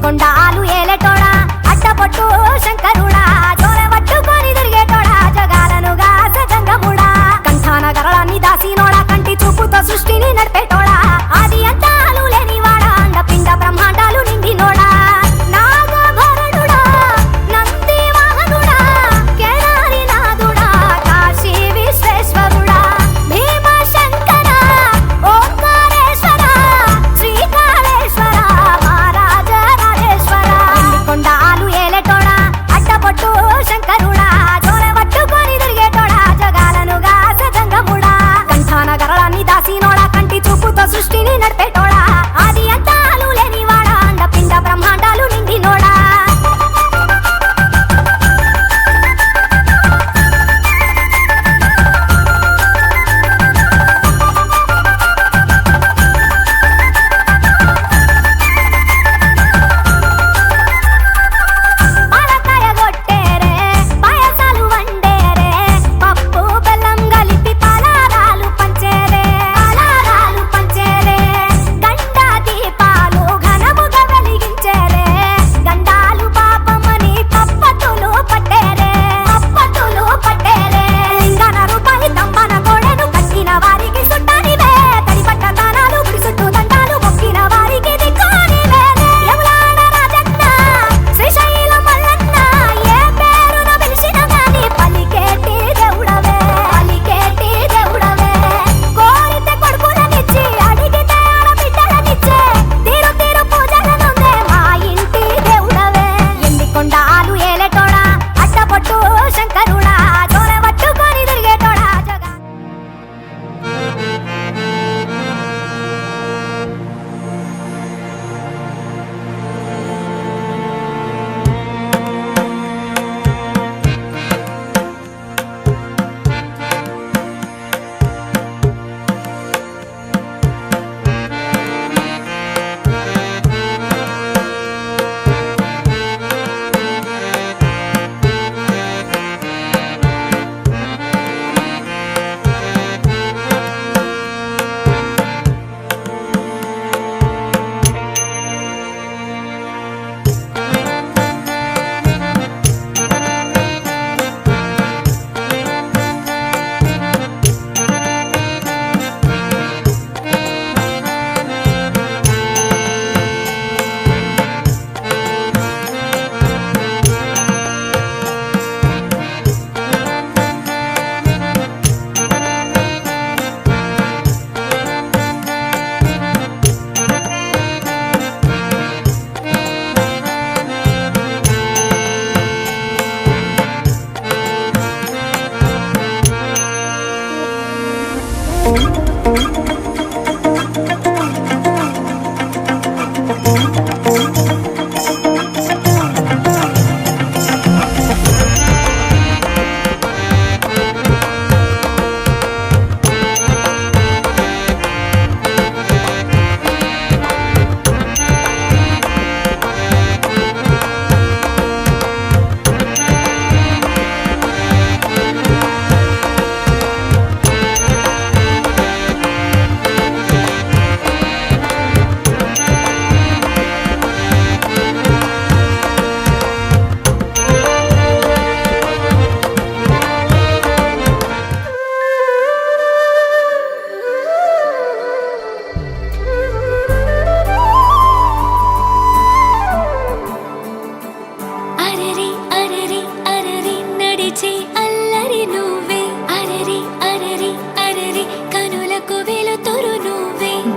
కొండాలు ఏలేటోడా అట్టపొట్టు శంకరుడా జోల పట్టుకొని తిరిగేటోడా జగాలనుగా సజంగముడా కంఠాన గరళాన్ని దాసినోడా కంటి చూపుతో సృష్టిని నడిపేటోడా ఆది అంతాలు లేనివాడా అండపిండ బ్రహ్మాండాలు నిండినోడా నాగభరణుడా నంది వాహనుడా కేదారి నాథుడా కాశీ విశ్వేశ్వరుడా భీమ శంకర ఓంకారేశ్వర శ్రీకాళేశ్వర కొండాలు ఏలేటోడా అట్టపొట్టు శంకరుడా జోల పట్టుకొని తిరిగేటోడా జగాలనుగా సజంగముడా కంఠాన గరళాన్ని దాసినోడా కంటి చూపుతో సృష్టిని నడిపేటోడా ఆది అంతాలు లేనివాడా అండపిండ బ్రహ్మాండాలు నిండినోడా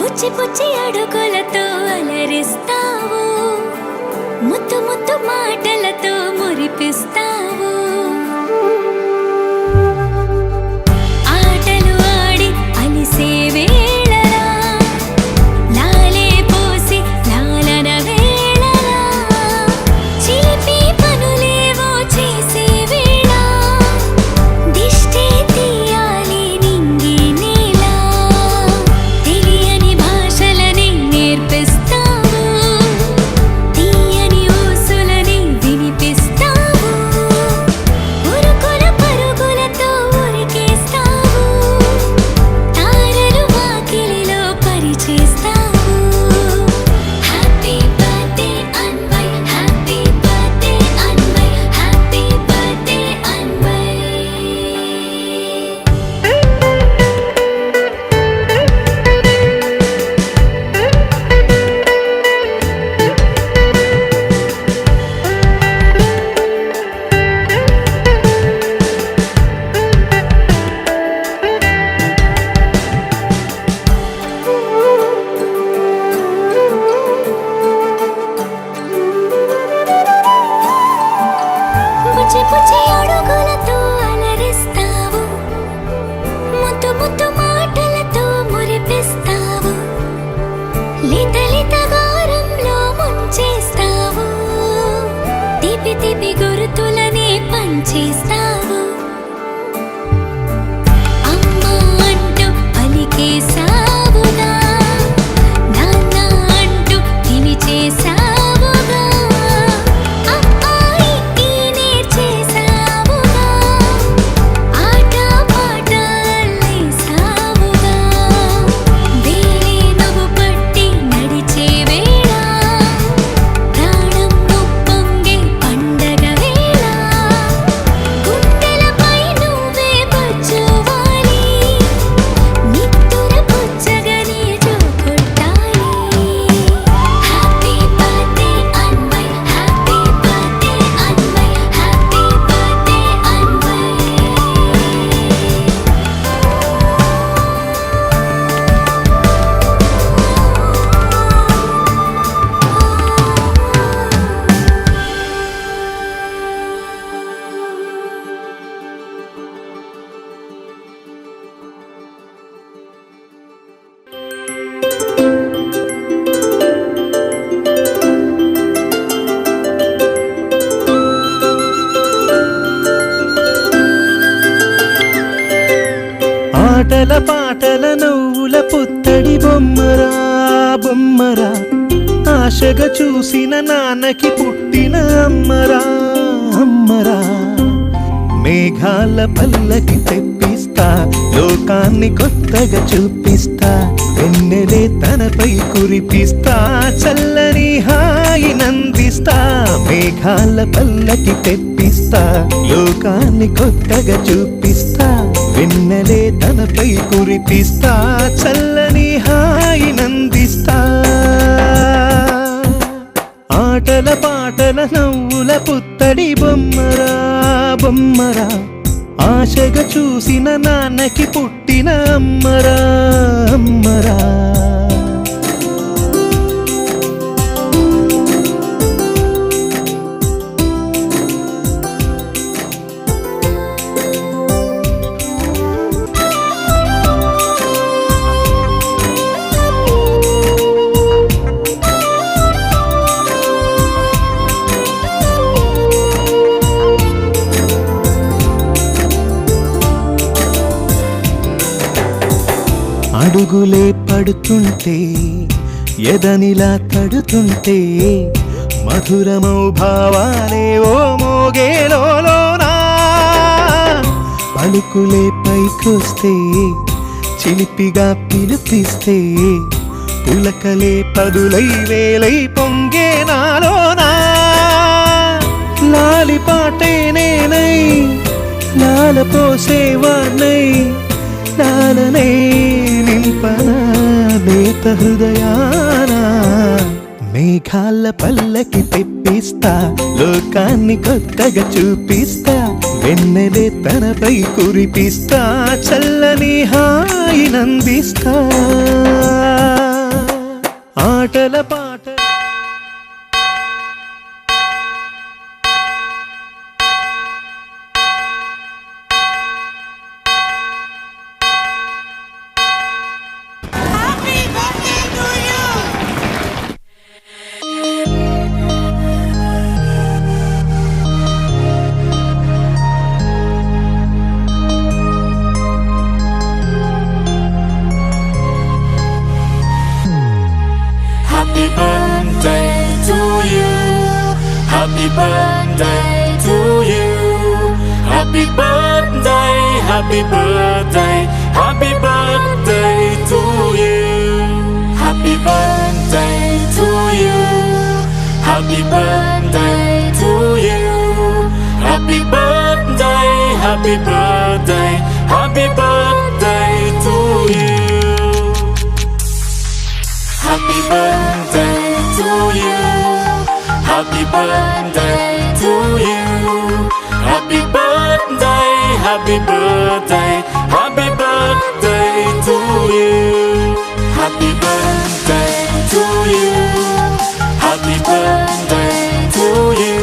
పుచ్చి పుచ్చి అడుగులతో అలరిస్తావు, ముత్తు ముత్తు మాటలతో మురిపిస్తావు. ఆటలు ఆడి అలిసే వేళలా, లాలే పోసి లాలన వేళలా, చిలిపి పనులేవో చేసే వేళ, దిష్టి తీయాలి నింగి నేల, తెలియని భాషలని నేర్పిస్తావు, తీయని చేస్తావు అమ్మా అంటూ పలికేసావుగా నాన్న అంటూ పిలిచేసావుగా అమ్మాయి నేర్చేసావుగా ఆట పాట అల్లేసావుగా వేరే నువ్వు పట్టి నడిచే వేళ ప్రాణం ఉప్పొంగే పండగ వేళ గుండెలపై నువ్వే బజ్జువాలి నిత్తుర పుచ్చగని జోకొట్టాలి happy birthday Anvay happy birthday Anvay happy birthday ఆటల పాటల నవ్వుల పుత్తడి బొమ్మరా బొమ్మరా ఆశగా చూసిన నాన్నకి పుట్టిన అమ్మరా అమ్మరా మేఘాల పల్లకి తెప్పిస్తా లోకాన్ని కొత్తగా చూపిస్తా వెన్నెలే తనపై కురిపిస్తా చల్లని హాయి నందిస్తా మేఘాల పల్లకి తెప్పిస్తా లోకాన్ని కొత్తగా చూపిస్తా వెన్నెలే తనపై కురిపిస్తా చల్లని హాయి నందిస్తా ఆటల పాటల నవ్వుల పుత్తడి బొమ్మరా బొమ్మరా ఆశగా చూసిన నాన్నకి పుట్టిన అమ్మరా అమ్మరా అడుగులే పడుతుంటే ఎదనిలా తడుతుంటే మధురమౌ భావాలే ఓ మోగేలోనా పలుకులే పైకొస్తే చిలిపిగా పిలిపిస్తే పులకలే పదులై వేలై పొంగే నాలోనా లాలి పాటే నేనై లాల పోసేవాణ్ణై లాలనే నింపనా నేత హృదయానా మేఘాల పల్లకి తెప్పిస్తా లోకాన్ని కొత్తగా చూపిస్తా వెన్నెలే తనపై కురిపిస్తా చల్లని హాయి నందిస్తా ఆటల పాట Happy birthday to you. Happy birthday to you. Happy birthday, happy birthday, happy birthday to you. Happy birthday to you. Happy birthday to you. Happy birthday, happy birthday, happy birthday to you. Happy birthday to you. Happy birthday to you. Happy birthday, happy birthday, happy birthday to you. Happy birthday to you. Happy birthday to you.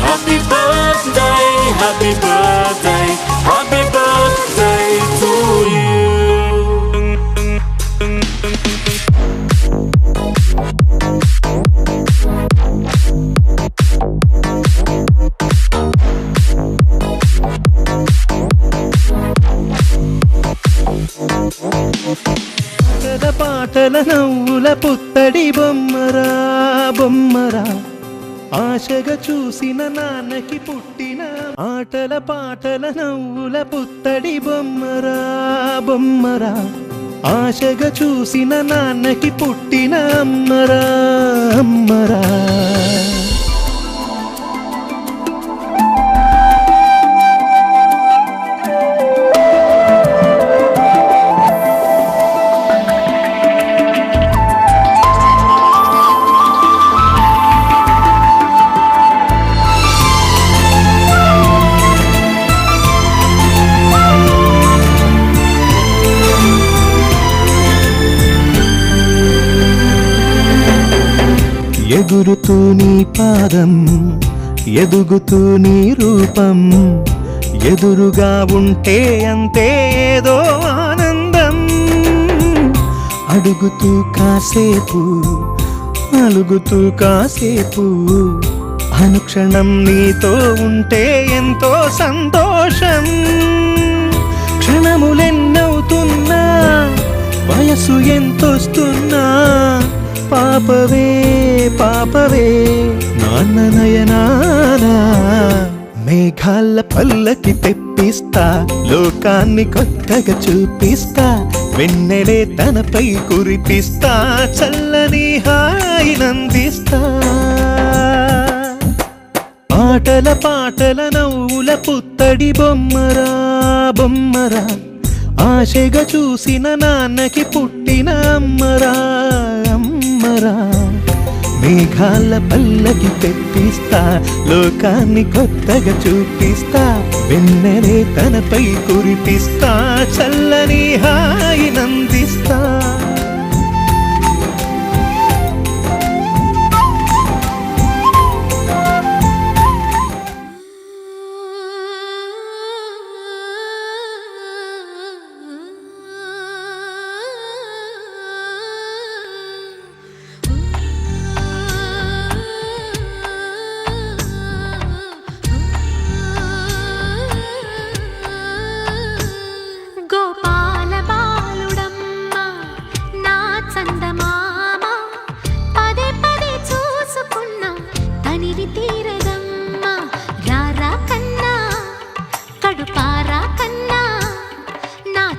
Happy birthday, happy birthday, happy birthday to you. పాటల నవ్వుల పుత్తడి బొమ్మరా బొమ్మరా ఆశగా చూసిన నాన్నకి పుట్టిన ఆటల పాటల నవ్వుల పుత్తడి బొమ్మరా బొమ్మరా ఆశగా చూసిన నాన్నకి పుట్టిన అమ్మరా అమ్మరా ఎగురుతూ నీ పాదం ఎదుగుతూ నీ రూపం ఎదురుగా ఉంటే అంతే ఏదో ఆనందం అడుగుతూ కాసేపు అలుగుతూ కాసేపు అనుక్షణం నీతో ఉంటే ఎంతో సంతోషం క్షణములెన్నవుతున్నా వయసు ఎంతొస్తున్నా పాపవే పాపవే నాన్న నయనానా మేఘాల పల్లకి తెప్పిస్తా లోకాన్ని కొత్తగా చూపిస్తా వెన్నెలే తనపై కురిపిస్తా చల్లని హాయినందిస్తా ఆటల పాటల నవ్వుల పుత్తడి బొమ్మరా బొమ్మరా ఆశగా చూసిన నాన్నకి పుట్టిన అమ్మరా అమ్మరా మేఘాల పల్లకి తెప్పిస్తా లోకాన్ని కొత్తగా చూపిస్తా వెన్నెలే తనపై కురిపిస్తా చల్లని హాయినందిస్తా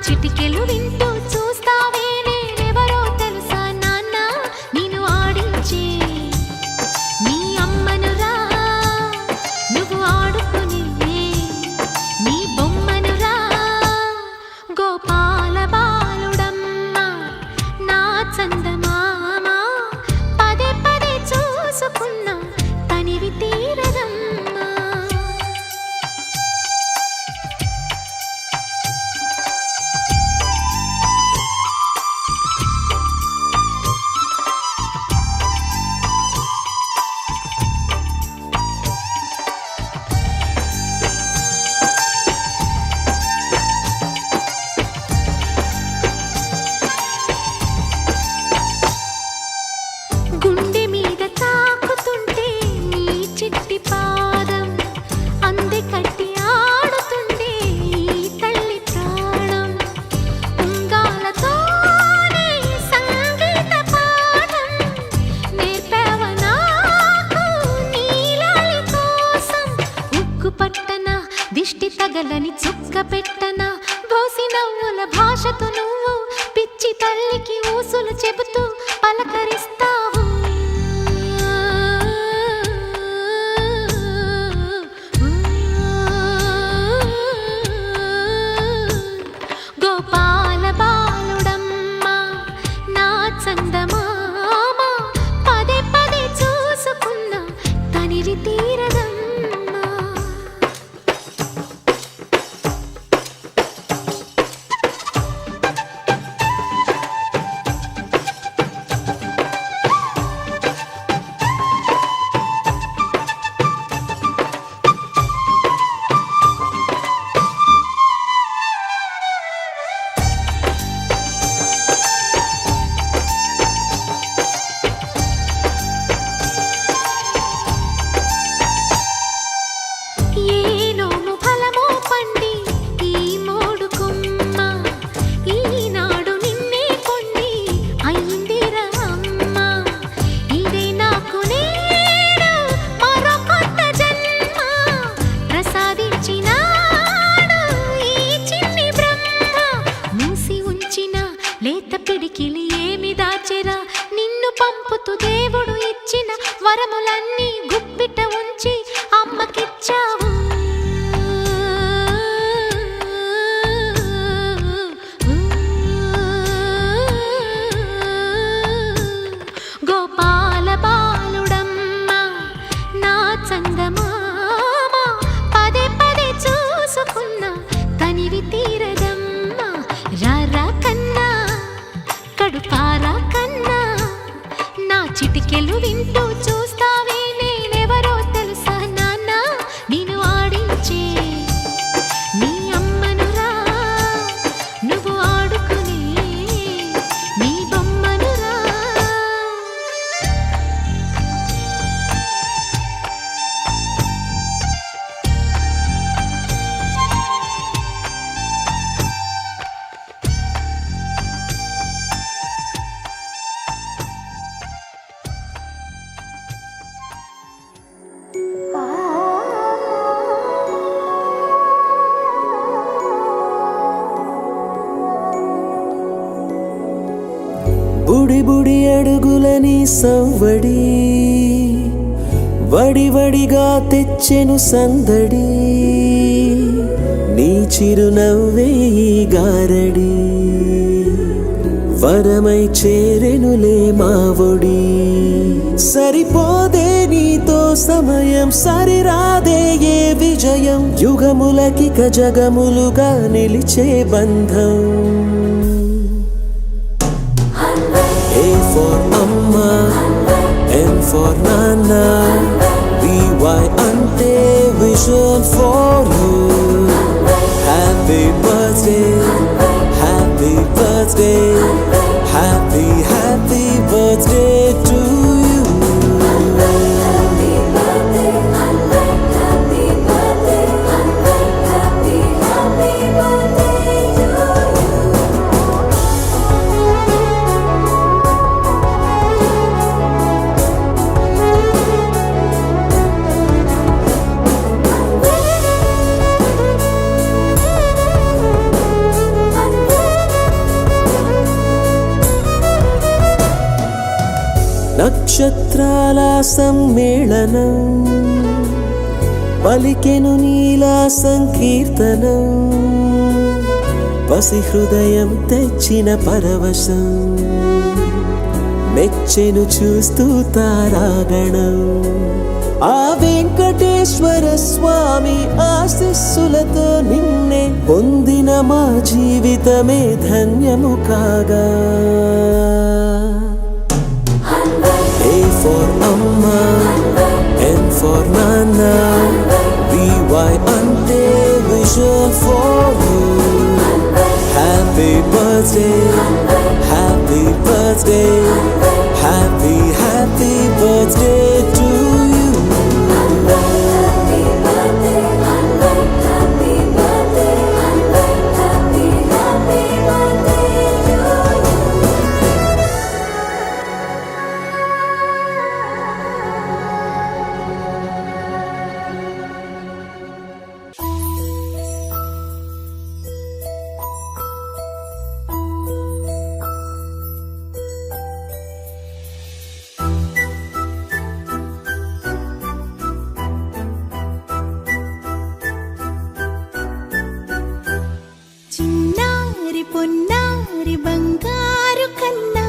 చిటికెలు వింటూ చూస్తావే నేనెవరో తెలుసా నాన్న నేను ఆడించే నీ అమ్మనురా నువ్వు ఆడుకునే నీ బొమ్మనురా గోపాల బాలుడమ్మ నా చందమామ పదే పదే చూసుకున్నా తనివి తీరదమ్మా గుండె మీద తాకుతుంటే నీ చిట్టి పాదం అంది కట్టి ఆడుతుండే ఈ తల్లి ప్రాణం ఉంగాలతోనే సంగీత పాఠం నేర్పావ నాకు నీలాలి కోసం ఉక్కు పట్టన దిష్టి తగలని చుక్క పెట్టన బోసి నవ్వుల భాషతో నువ్వు పిచ్చి తల్లికి ఊసులు చెబుతూ పలకరిస్తావు గోపాల బాలుడమ్మ నా చందమామ పదే పదే చూసుకున్నా తనివి తీరదమ్మా వరములన్నీ గుప్పిట ఉంచి అమ్మకిచ్చావు. గోపాల బాలుడమ్మ నా చందమామ పదే పదే చూసుకున్న తనివి తీరదమ్మ. రారా కన్నా కడుపారా కన్నా నా చిటికెలు వింటూ చూస్తావే నేనెవరో తెలుసా నాన్న. నేను ఆడించే నీ అమ్మనురా, నువ్వు ఆడుకునే నీ బొమ్మనురా. బుడి బుడి అడుగులని సవ్వడి వడివడిగా తెచ్చెను సందడి. నీ చిరునవ్వే ఈ గారడి వరమై చేరెనులే మావొడి. సరిపోదే నీతో సమయం, సరిరాదే ఏ విజయం. యుగములకిక జగములుగా నిలిచే బంధం. A for Amma, N for Nana, VY ante vision for you. Happy birthday, happy birthday, happy happy birthday to you. Happy birthday, happy birthday, happy happy birthday to you. నక్షత్రాల సమ్మేళనం పలికెను నీలా సంకీర్తనం. పసి హృదయం తెచ్చిన పరవశం మెచ్చెను చూస్తూ తారాగణం. ఆ వెంకటేశ్వర స్వామి ఆశీస్సులతో నిన్నే పొందిన మా జీవితమే ధన్యము కాగా. A for Amma, N for Nana, VY ante vision for you. Happy birthday, happy birthday, happy happy birthday to you. Happy birthday, happy birthday, happy happy birthday to you. చిన్నారి పొన్నారి బంగారు కన్నా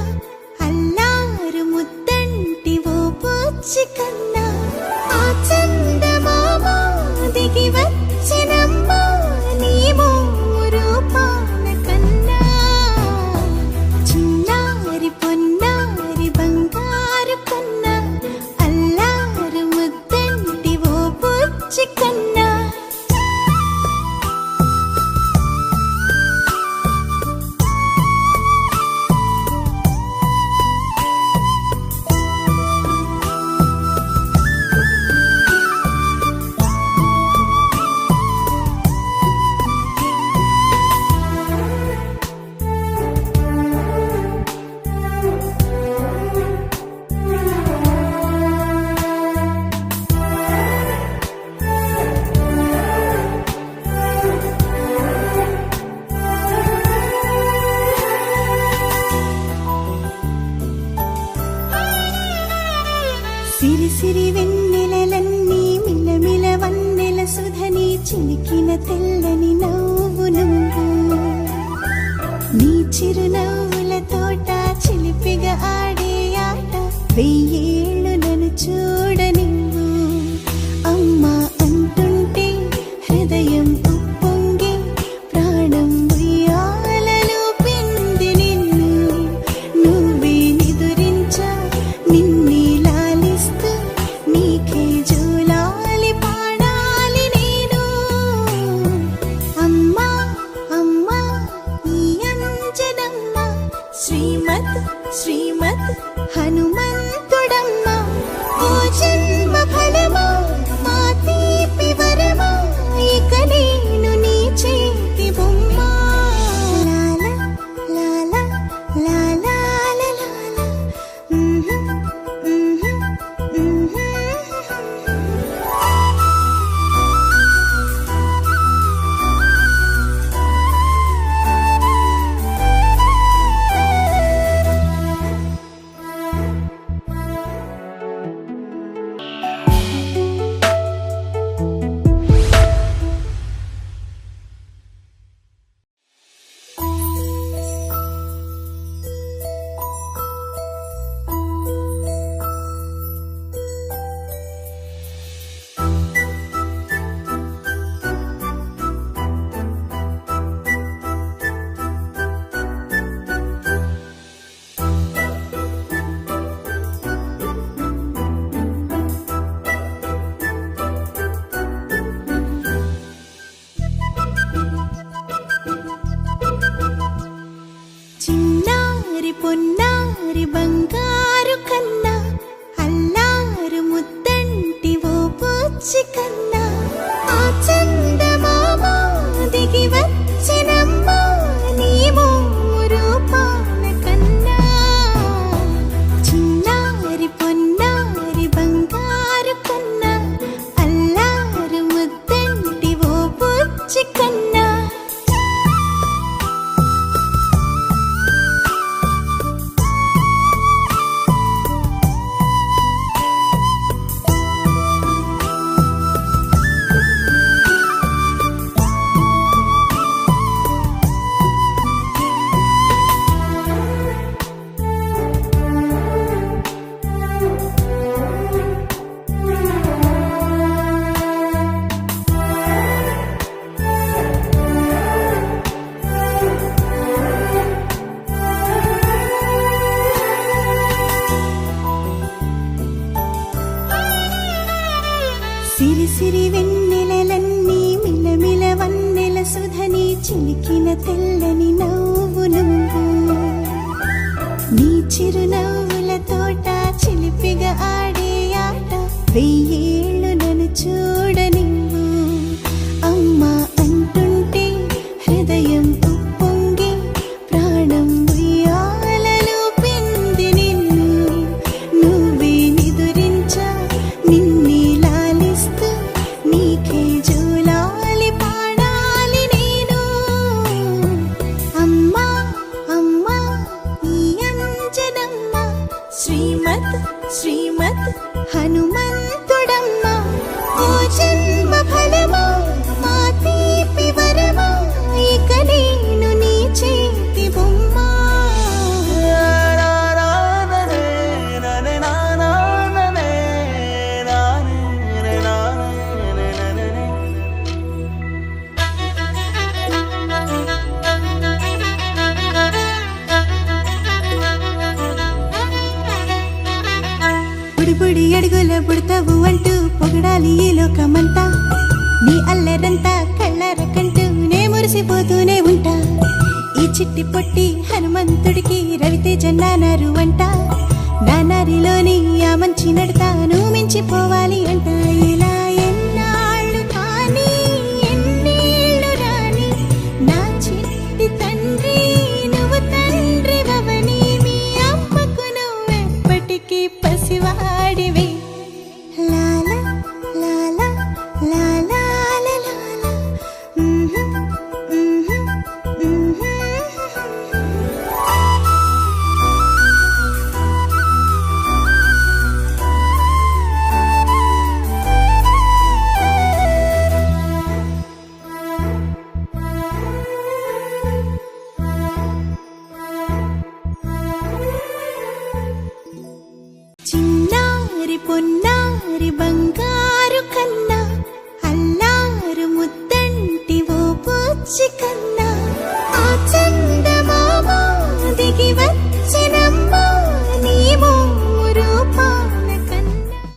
అల్లారు ముద్దంటి ఓ పూచి కన్నా ఆ చందమామ దిగి వచ్చినమ్మా నీ రూపాల కన్నా. చిన్నారి పొన్నారి బంగారు కన్నా అల్లారు ముద్దంటి ఓ పూచి కన్నా. సిరి సిరి వెన్నెలలన్నీ మిలమిల వన్నెల సుధని చిలికిన తెల్లని నవ్వు నువ్వు నీ చిరునవ్వుల తోట చిలిపిగా ఆడే ఆట వెయ్యేళ్ళు నన్ను చూడ నువ్వు అమ్మా అంటుంటే హృదయం ఉప్పొంగి ప్రాణం ఉయ్యాలలో పిండి నిన్ను నువ్వే నిదురించా నిన్నే లాలిస్తూ నీకే జోలాలి పాడాలి నేను అమ్మా అమ్మా ఈ అంజనమ్మ శ్రీమత్ శ్రీమత్ హనుమంతుడమ్మ ఓ జన్మ ఫలమా మా తీపి వరమా ఇక నేను నీ చేతి బొమ్మ లాల లాల లాల లాల చిన్నారి పొన్నారి బంగారు కన్నా అల్లారు ముద్దంటి ఓ పూచి కన్నా ఆ చందమామ దిగి వచ్చినమ్మ నీ మోము రూపాల కన్నా చిన్నారి పొన్నారి బంగారు కన్నా అల్లారు ముద్దంటి ఓ పూచి కన్నా సిరి సిరి వెన్నెలలన్నీ మిలమిల వన్నెల సుధని చిలికిన తెల్లని నవ్వు నువ్వు నీ చిరునవ్వుల తోట చిలిపిగా ఆడే ఆట వెయ్యేళ్ళు నన్ను చూడ నువ్వు అమ్మా అంటుంటే హృదయం ఉప్పొంగి ప్రాణం ఉయ్యాలలో పిండి నిన్ను నువ్వే నిదురించా నిన్నే లాలిస్తూ నీకే జోలాలి పాడాలి నేను అమ్మా అమ్మా ఈ అంజనమ్మ శ్రీమత్ శ్రీమత్ హనుమంతుడమ్మ ఓ జన్మ ఫలమా మా తీపి వరమా ఇక నేను నీ చేతి బొమ్మ బుడి బుడి అడుగుల బుడతావు అంటూ పొగడాలి ఈ లోకమంతా నీ అల్లరంతా కళ్ళరకంటూ నే మురిసిపోతూనే ఉంటా ఈ చిట్టి పొట్టి హనుమంతుడికి రవితేజ నానారు అంట నానారిలోని ఆ మంచి నడతాను మించిపోవాలి అంట ఇలా ఎన్నాళ్ళు కానీ ఎన్నేళ్ళు రాని నా చిట్టి తండ్రి నువ్వు తండ్రి వవని మీ అమ్మకు నువ్వెప్పటికీ పసివాడివి లాల లాల లాల లాల బంగారం